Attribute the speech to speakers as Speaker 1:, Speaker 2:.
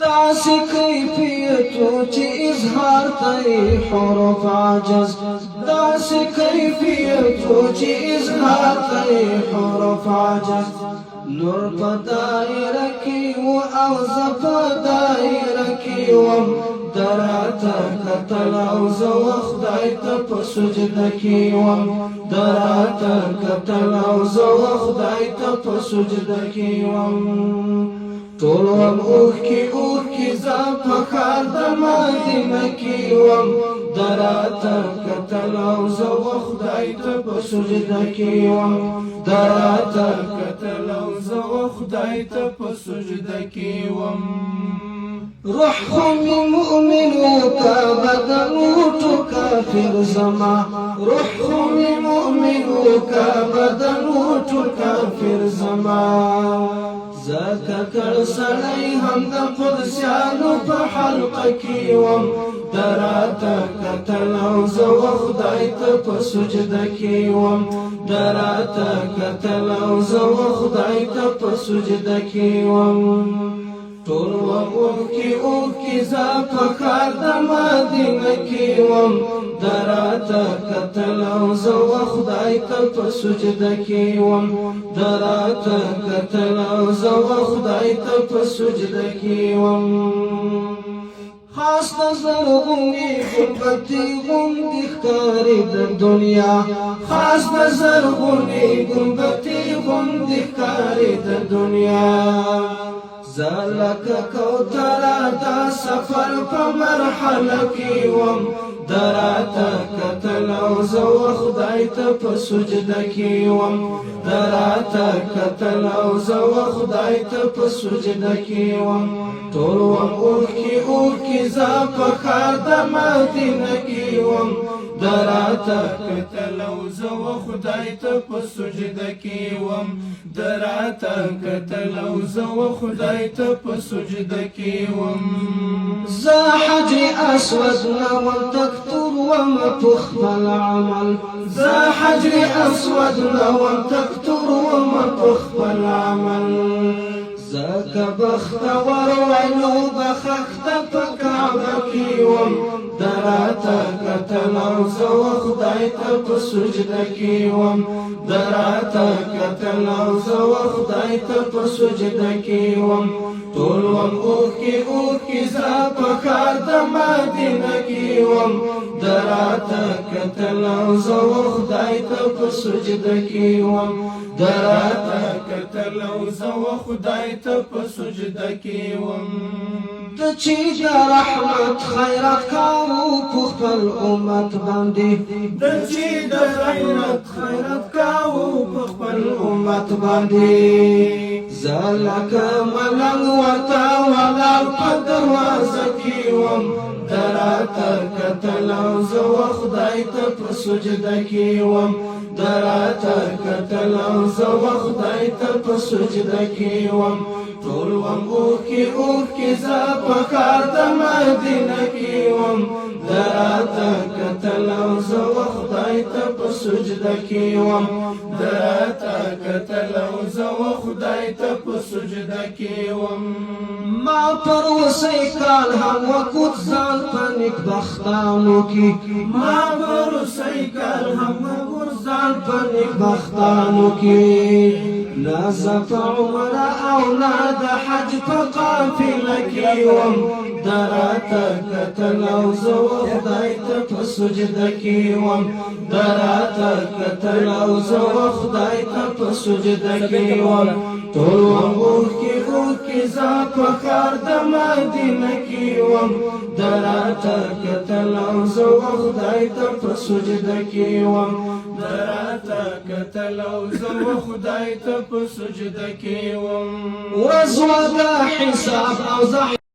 Speaker 1: داسې کیفیتو چې اظهار ته حروف عجز داسې کیفیتو چې اظهار ته حروف عجز نور په دایره کې و او زه په دایره کې وم دراته کتل او زه و خدای ته په سجده کې وم دراته کتل او زه و خدای ته په سجده کې وم ټول وم اوښکې زه په ښار د مدینه کې وم دراته کتل او زه و خدای ته په سجده کې وم دراته کتل او زه و خدای ته په سجده کې وم روح خو می مؤمن وکا بدن وټو کافر زما روح خو می مؤمن وکا بدن وټو کافر زما زکه کړ سړی هم د قدسیانو په حلقه کې وم دراته کتل او زه و خدای ته په سجده کې وم دراته کتل او زه و خدای ته په سجده کې وم ټول وم اوښکې زه په ښار د مدینه کې وم دراته کتل او زه و خدای ته په سجده کې وم دراته کتل او زه و خدای ته په سجده کې وم خاص نظر غونې ګنبدې غوندې ښکاري د دنیا خاص نظر غونې ګنبدې غوندې ښکاري د دنیا زه لکه کوتره دا سفر په مرحله کې وم دراته کتل او زه و خدای ته په سجده کې وم دراته کتل او زه و خدای ته په سجده کې وم ټول وم اوښکې زه په ښار د مدینه کې وم دراته کتل او زه و خدای ته په سجده کې وم دراته کتل او زه و خدای ته په سجده کې وم زه حجر اسود نه وم تکتور وم په خپل عمل زه حجر اسود نه وم تکتور وم په خپل عمل زکه بختور وینو بخښته په کعبه کې وم دراته کتل او زه و خدای ته په سجده کې وم دراته کتل او زه و خدای ته په سجده کې وم ټول وم اوښکې زه په ښار د مدینه کې وم دراته کتل او زه و خدای ته په سجده کې وم دراته کتل او زه و خدای ته په سجده کې وم ته چې د رحمت خیرات کاوه په خپل امت باندې ته چې د رحمت خیرات کاوه په خپل امت باندې زه لکه ملنګ ورته ولاړ په دروازه کې وم دراته کتل او زه و خدای ته په سجده کې وم دراته کتل او زه و خدای ته په سجده کې وم ټول وم اوښکې زه په ښار د مدینه کې وم دراته کتل او زه و خدای ته په سجده کې وم دراته کتل او زه و خدای ته په سجده کې وم ما پر وصی کال هم وکوت ځان په نیکبختانو کې ما پر وصی کال هم وکوت ځان په نیکبختانو کې نازف عمره او نه د حج په قافله کې وم دراته کتل او زه و خدای ته په سجده کې وم دراته کتل او زه و خدای ته په سجده کې وم ټول وم اوښکې زه په ښار د مدینه کې وم دراته کتل او زه و خدای ته په سجده کې وم دراته کتل او زه و خدای ته په سجده کې وم ورځ د حساب او